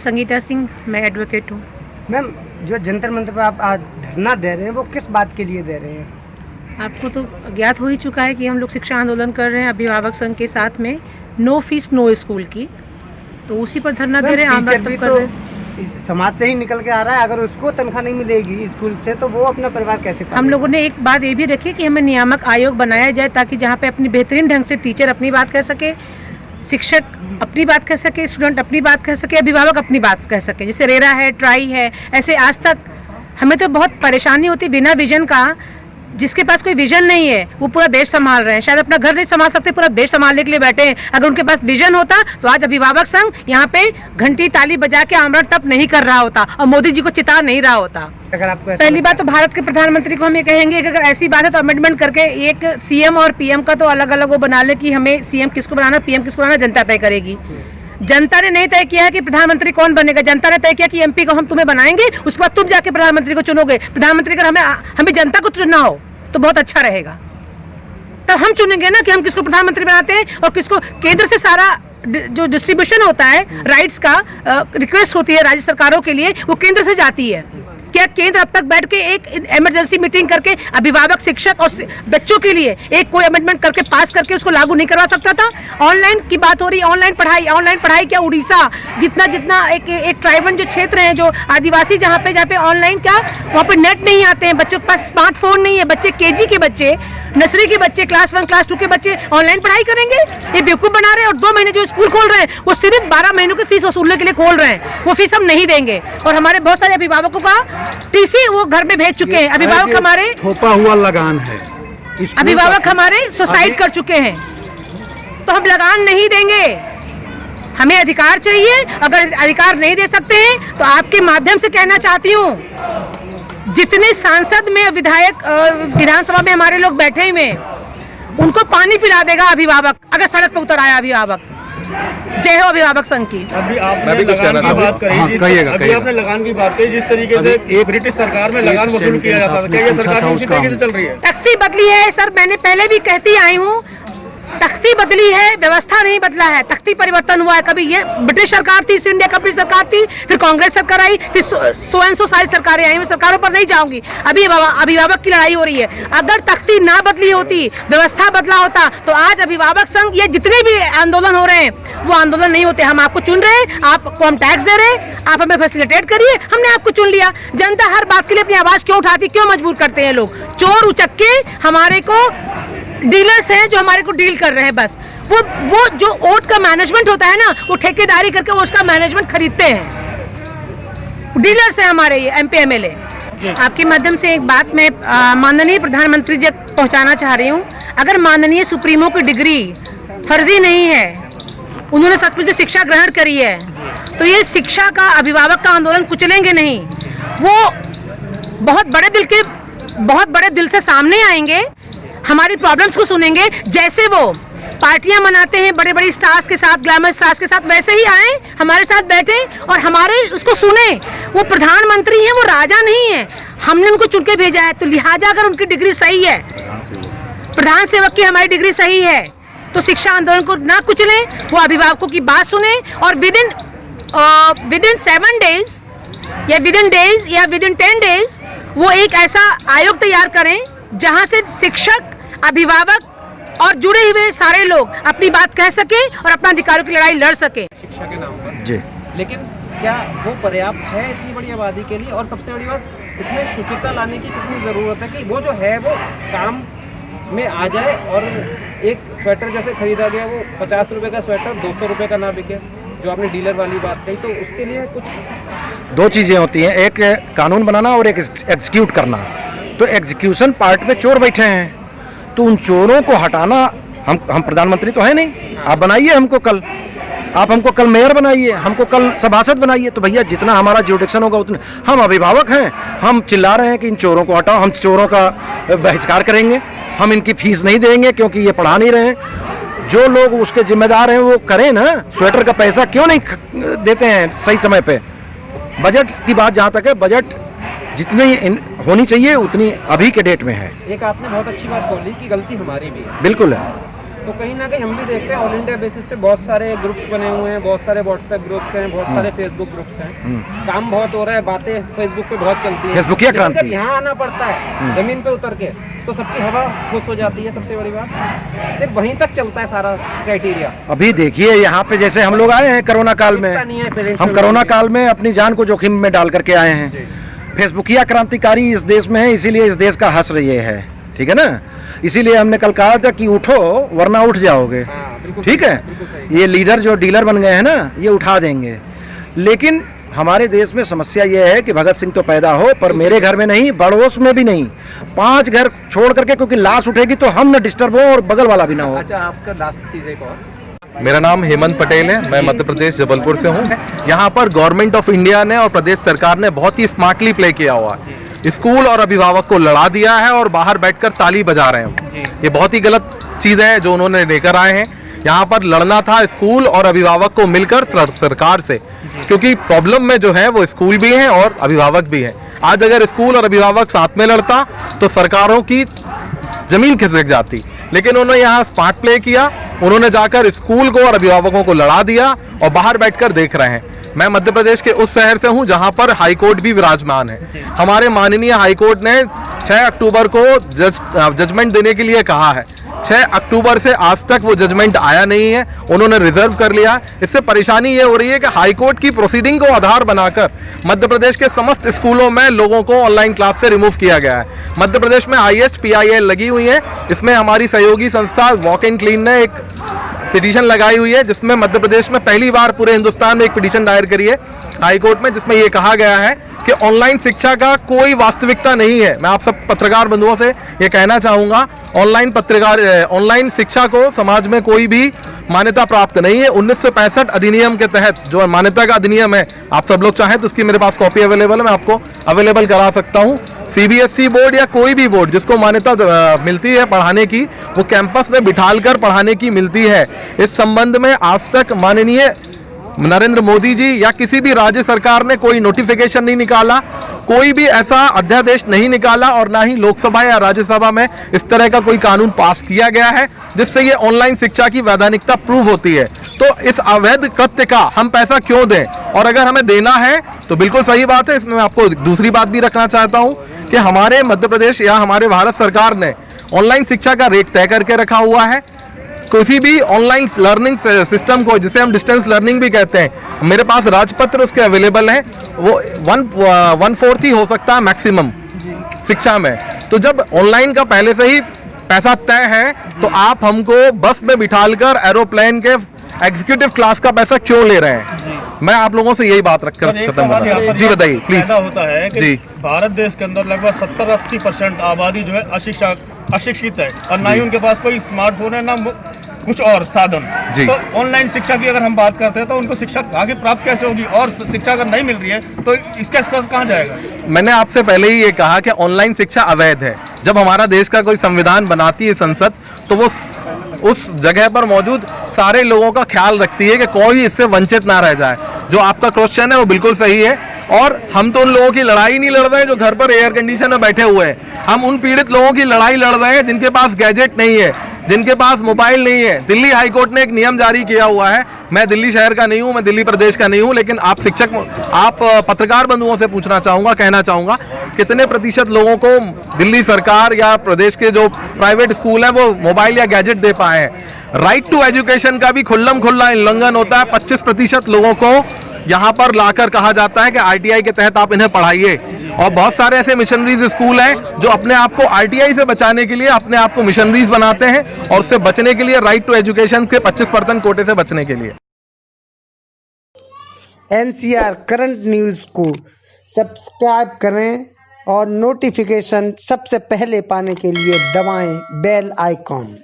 संगीता सिंह, मैं एडवोकेट हूँ। मैम, जो जंतर मंतर पर आप आज धरना दे रहे हैं वो किस बात के लिए दे रहे हैं? आपको तो ज्ञात हो ही चुका है कि हम लोग शिक्षा आंदोलन कर रहे हैं अभिभावक संघ के साथ में, नो फीस नो स्कूल की, तो उसी पर धरना दे रहे हैं। आम बात कर रहे हैं, समाज से ही निकल के आ रहा है, अगर उसको तनख्वाह नहीं मिलेगी स्कूल से तो वो अपना परिवार कैसे पालेगा? हम लोगों ने एक बात ये भी रखी कि हमें नियामक आयोग बनाया जाए ताकि जहाँ पे अपनी बेहतरीन ढंग से टीचर अपनी बात कह सके, शिक्षक अपनी बात कह सके, स्टूडेंट अपनी बात कह सके, अभिभावक अपनी बात कह सके। जैसे रेरा है, ट्राई है, ऐसे आज तक हमें तो बहुत परेशानी होती बिना विजन का। जिसके पास कोई विजन नहीं है वो पूरा देश संभाल रहे हैं, शायद अपना घर नहीं संभाल सकते, पूरा देश संभालने के लिए बैठे हैं। अगर उनके पास विजन होता तो आज अभिभावक संघ यहाँ पे घंटी ताली बजा के आमरण तप नहीं कर रहा होता और मोदी जी को चिता नहीं रहा होता। अगर आपको पहली बात तो भारत के प्रधानमंत्री को हम ये कहेंगे कि अगर ऐसी बात है तो अमेंडमेंट करके एक सीएम और पीएम का तो अलग अलग वो बना ले कि हमें सीएम किसको बनाना, पीएम किसको बनाना, जनता तय करेगी। जनता ने नहीं तय किया है कि प्रधानमंत्री कौन बनेगा, जनता ने तय किया कि एमपी को हम तुम्हें बनाएंगे, उसके बाद तुम जाके प्रधानमंत्री को चुनोगे। प्रधानमंत्री अगर हमें जनता को चुनना हो तो बहुत अच्छा रहेगा, तब हम चुनेंगे ना कि हम किसको प्रधानमंत्री बनाते हैं और किसको। केंद्र से सारा जो डिस्ट्रीब्यूशन होता है राइट्स का, रिक्वेस्ट होती है राज्य सरकारों के लिए, वो केंद्र से जाती है। क्या केंद्र अब तक बैठ के एक इमरजेंसी मीटिंग करके अभिभावक, शिक्षक और बच्चों के लिए एक कोई अमेंडमेंट करके पास करके उसको लागू नहीं करवा सकता था? ऑनलाइन की बात हो रही है, ऑनलाइन पढ़ाई क्या उड़ीसा जितना एक ट्राइबल जो क्षेत्र हैं, जो आदिवासी जहाँ पे ऑनलाइन क्या वहाँ पे नेट नहीं आते हैं, बच्चों के पास स्मार्टफोन नहीं है, बच्चे केजी के बच्चे, नर्सरी के बच्चे, क्लास 1 क्लास 2 के बच्चे ऑनलाइन पढ़ाई करेंगे? ये बेवकूफ़ बना रहे हैं। और 2 महीने जो स्कूल खोल रहे हैं वो सिर्फ 12 महीनों की फीस वसूलने के लिए खोल रहे हैं, वो फीस हम नहीं देंगे। और हमारे बहुत सारे अभिभावकों का टीसी वो घर में भेज चुके हैं। अभिभावक हमारे थोपा हुआ लगान है, अभिभावक हमारे सुसाइड कर चुके हैं, तो हम लगान नहीं देंगे। हमें अधिकार चाहिए, अगर अधिकार नहीं दे सकते हैं तो आपके माध्यम से कहना चाहती हूँ, जितने सांसद में विधायक विधानसभा में हमारे लोग बैठे हुए उनको पानी पिला देगा अभिभावक अगर सड़क पर उतर आया अभिभावक। जय हो अभिभावक संघ की। अभी आपने लगान की बात कही, आपने लगान की बात कही, जिस तरीके से ब्रिटिश सरकार में लगान वसूल किया जाता था, क्या ये सरकार उसी तरीके से चल रही है? तख्ती बदली है सर, मैंने पहले भी कहती आई हूँ, तख्ती बदली है, व्यवस्था नहीं बदला है। तख्ती परिवर्तन हुआ है, कभी ये ब्रिटिश सरकार थी, ईस्ट इंडिया कंपनी सरकार थी, फिर कांग्रेस सरकार आई, फिर सो सारी सरकारें आई। मैं सरकारों पर नहीं जाऊंगी, अभी अभिभावक की लड़ाई हो रही है। अगर तख्ती ना बदली होती, व्यवस्था बदला होता तो आज अभिभावक संघ ये जितने भी आंदोलन हो रहे हैं वो आंदोलन नहीं होते। हम आपको चुन रहे हैं, आपको हम टैक्स दे रहे हैं, आप हमें फैसिलिटेट करिए, हमने आपको चुन लिया। जनता हर बात के लिए अपनी आवाज क्यों उठाती, क्यों मजबूर करते हैं लोग? चोर उचक्के हमारे को डीलर्स हैं जो हमारे को डील कर रहे हैं। बस वो जो वोट का मैनेजमेंट होता है ना, वो ठेकेदारी करके वो उसका मैनेजमेंट खरीदते हैं। डीलर्स हैं हमारे ये एमपी एमएलए। आपके माध्यम से एक बात मैं माननीय प्रधानमंत्री जी पहुंचाना चाह रही हूं। अगर माननीय सुप्रीमो की डिग्री फर्जी नहीं है, उन्होंने सचमुच में शिक्षा ग्रहण करी है, तो ये शिक्षा का, अभिभावक का आंदोलन कुचलेंगे नहीं। वो बहुत बड़े दिल से सामने आएंगे, हमारी प्रॉब्लम्स को सुनेंगे। जैसे वो पार्टियां मनाते हैं बड़े बड़े स्टार्स के साथ, ग्लैमर स्टार्स के साथ, वैसे ही आए, हमारे साथ बैठे और हमारे उसको सुने। वो प्रधानमंत्री हैं, वो राजा नहीं है, हमने उनको चुन के भेजा है, तो लिहाजा अगर उनकी डिग्री सही है, प्रधान सेवक की हमारी डिग्री सही है, तो शिक्षा आंदोलन को ना कुचलें, वो अभिभावकों की बात सुने और विद इन 7 डेज या विद इन 10 डेज वो एक ऐसा आयोग तैयार करें जहां से शिक्षक, अभिभावक और जुड़े हुए सारे लोग अपनी बात कह सके और अपना अधिकारों की लड़ाई लड़ सके। शिक्षा के नाम पर जी, लेकिन क्या वो पर्याप्त है इतनी बड़ी आबादी के लिए? और सबसे बड़ी बात, इसमें शुचिता लाने की कितनी ज़रूरत है कि वो जो है वो काम में आ जाए और एक स्वेटर जैसे खरीदा गया वो 50 रुपये का स्वेटर 200 रुपये का ना बिके, जो आपने डीलर वाली बात कही, तो उसके लिए कुछ 2 चीज़ें होती हैं, एक कानून बनाना और एक एग्जीक्यूट करना। तो एग्जीक्यूशन पार्ट में चोर बैठे हैं, तो उन चोरों को हटाना, हम प्रधानमंत्री तो है नहीं, आप बनाइए हमको कल, आप हमको कल मेयर बनाइए, हमको कल सभासद बनाइए, तो भैया जितना हमारा जुडिक्शन होगा उतने। हम अभिभावक हैं, हम चिल्ला रहे हैं कि इन चोरों को हटाओ, हम चोरों का बहिष्कार करेंगे, हम इनकी फीस नहीं देंगे क्योंकि ये पढ़ा नहीं रहे हैं। जो लोग उसके जिम्मेदार हैं वो करें ना, स्वेटर का पैसा क्यों नहीं देते हैं सही समय पे? बजट की बात जहाँ तक है, बजट जितनी होनी चाहिए उतनी अभी के डेट में है। एक आपने बहुत अच्छी बात बोली कि गलती हमारी भी है। बिल्कुल है। तो कहीं ना कहीं हम भी देखते हैं ऑल इंडिया बेसिस पे बहुत सारे ग्रुप्स बने हुए हैं, बहुत सारे व्हाट्सएप ग्रुप्स हैं, बहुत सारे फेसबुक ग्रुप्स हैं, काम बहुत हो रहा है, बातें फेसबुक पे बहुत चलती है, फेसबुकिया लेकिन क्रांति। जब यहाँ आना पड़ता है जमीन पे उतर के तो सबकी हवा खुश हो जाती है। सबसे बड़ी बात सिर्फ वहीं तक चलता है सारा क्राइटेरिया। अभी देखिए यहाँ पे जैसे हम लोग आए हैं कोरोना काल में, दिखता नहीं है पेरेंट्स हम में कोरोना भी। काल में अपनी जान को जोखिम में डाल करके आए हैं। फेसबुकिया क्रांतिकारी इस देश में है, इसीलिए इस देश का हश्र ये है, ठीक है ना। इसीलिए हमने कल कहा था कि उठो वरना उठ जाओगे, हाँ, बिल्कुल ठीक सही, है। बिल्कुल सही। ये लीडर जो डीलर बन गए हैं ना, ये उठा देंगे। लेकिन हमारे देश में समस्या ये है कि भगत सिंह तो पैदा हो पर मेरे घर में नहीं, पड़ोस में भी नहीं, 5 घर छोड़ करके, क्योंकि लाश उठेगी तो हम न डिस्टर्ब हो और बगल वाला भी ना हो। अच्छा, आपका लास्ट चीज एक और। मेरा नाम हेमंत पटेल है, मैं मध्य प्रदेश जबलपुर से हूँ। यहाँ पर गवर्नमेंट ऑफ इंडिया ने और प्रदेश सरकार ने बहुत ही स्मार्टली प्ले किया हुआ है। स्कूल और अभिभावक को लड़ा दिया है और बाहर बैठकर ताली बजा रहे हैं। ये बहुत ही गलत चीज़ है जो उन्होंने लेकर आए हैं। यहाँ पर लड़ना था स्कूल और अभिभावक को मिलकर सरकार से, क्योंकि प्रॉब्लम में जो है वो स्कूल भी है और अभिभावक भी है। आज अगर स्कूल और अभिभावक साथ में लड़ता तो सरकारों की जमीन खिसक जाती, लेकिन उन्होंने यहाँ स्मार्ट प्ले किया। उन्होंने जाकर स्कूल को और अभिभावकों को लड़ा दिया और बाहर बैठकर देख रहे हैं। मैं मध्य प्रदेश के उस शहर से हूं जहां पर हाई कोर्ट भी विराजमान है। हमारे माननीय हाई कोर्ट ने 6 अक्टूबर को जजमेंट देने के लिए कहा है। 6 अक्टूबर से आज तक वो जजमेंट आया नहीं है, उन्होंने रिजर्व कर लिया। इससे परेशानी ये हो रही है कि हाई कोर्ट की प्रोसीडिंग को आधार बनाकर मध्य प्रदेश के समस्त स्कूलों में लोगों को ऑनलाइन क्लास से रिमूव किया गया है। मध्य प्रदेश में हाईएस्ट PIL लगी हुई है। इसमें हमारी सहयोगी संस्था वॉक इन क्लीन ने एक पिटीशन लगाई हुई है, जिसमें मध्य प्रदेश में पहली बार पूरे हिंदुस्तान में एक पिटीशन दायर करी है हाई कोर्ट में, जिसमें ये कहा गया है कि ऑनलाइन शिक्षा का कोई वास्तविकता नहीं है। मैं आप सब पत्रकार बंधुओं से ये कहना चाहूँगा, ऑनलाइन शिक्षा को समाज में कोई भी मान्यता प्राप्त नहीं है। 1965 अधिनियम के तहत जो मान्यता का अधिनियम है, आप सब लोग चाहें तो उसकी मेरे पास कॉपी अवेलेबल है, मैं आपको अवेलेबल करा सकता हूँ। CBSE बोर्ड या कोई भी बोर्ड जिसको मान्यता मिलती है पढ़ाने की, वो कैंपस में बिठालकर पढ़ाने की मिलती है। इस संबंध में आज तक माननीय नरेंद्र मोदी जी या किसी भी राज्य सरकार ने कोई नोटिफिकेशन नहीं निकाला, कोई भी ऐसा अध्यादेश नहीं निकाला और ना ही लोकसभा या राज्यसभा में इस तरह का कोई कानून पास किया गया है जिससे ये ऑनलाइन शिक्षा की वैधानिकता प्रूव होती है। तो इस अवैध कृत्य का हम पैसा क्यों दें, और अगर हमें देना है तो बिल्कुल सही बात है। इसमें मैं आपको दूसरी बात भी रखना चाहता हूं कि हमारे मध्य प्रदेश या हमारे भारत सरकार ने ऑनलाइन शिक्षा का रेट तय करके रखा हुआ है। किसी भी ऑनलाइन लर्निंग सिस्टम को, जिसे हम डिस्टेंस लर्निंग भी कहते हैं, मेरे पास राजपत्र उसके अवेलेबल हैं, वो 1/4 ही हो सकता है मैक्सिमम शिक्षा में। तो जब ऑनलाइन का पहले से ही पैसा तय है तो आप हमको बस में बिठालकर एरोप्लेन के एग्जीक्यूटिव क्लास का पैसा क्यों ले रहे हैं? मैं आप लोगों से यही बात रखकर खत्म कर रहा हूं। जी बताइए प्लीज। ऐसा होता है कि जी। भारत देश के अंदर लगभग 70-80% आबादी जो है अशिक्षित है और ना ही उनके पास कोई स्मार्टफोन है, ना कुछ और साधन। जी। तो ऑनलाइन शिक्षा की अगर हम बात करते हैं तो उनको शिक्षा आगे प्राप्त कैसे होगी, और शिक्षा अगर नहीं मिल रही है तो इसका स्तर कहाँ जाएगा? मैंने आपसे पहले ही ये कहा कि ऑनलाइन शिक्षा अवैध है। जब हमारा देश का कोई संविधान बनाती है संसद, तो वो उस जगह पर मौजूद सारे लोगों का ख्याल रखती है कि कोई इससे वंचित ना रह जाए। जो आपका क्वेश्चन है वो बिल्कुल सही है, और हम तो उन लोगों की लड़ाई नहीं लड़ रहे हैं जो घर पर एयर कंडीशन में बैठे हुए हैं। हम उन पीड़ित लोगों की लड़ाई लड़ रहे हैं जिनके पास गैजेट नहीं है, जिनके पास मोबाइल नहीं है। दिल्ली हाई कोर्ट ने एक नियम जारी किया हुआ है, मैं दिल्ली शहर का नहीं हूं, मैं दिल्ली प्रदेश का नहीं हूं, लेकिन आप पत्रकार बंधुओं से पूछना चाहूंगा, कहना चाहूंगा, कितने प्रतिशत लोगों को दिल्ली सरकार या प्रदेश के जो प्राइवेट स्कूल हैं वो मोबाइल या गैजेट दे पाए हैं? राइट टू एजुकेशन का भी खुल्ला उल्लंघन होता है। 25% लोगों को यहाँ पर लाकर कहा जाता है कि RTI के तहत आप इन्हें पढ़ाइए, और बहुत सारे ऐसे मिशनरीज स्कूल हैं जो अपने आप को RTI से बचाने के लिए अपने आप को मिशनरीज बनाते हैं, और उससे बचने के लिए राइट टू एजुकेशन के 25% कोटे से बचने के लिए। NCR करंट न्यूज़ को सब्सक्राइब करें और नोटिफिकेशन सबसे पहले पाने के लिए दबाएं बेल आइकॉन।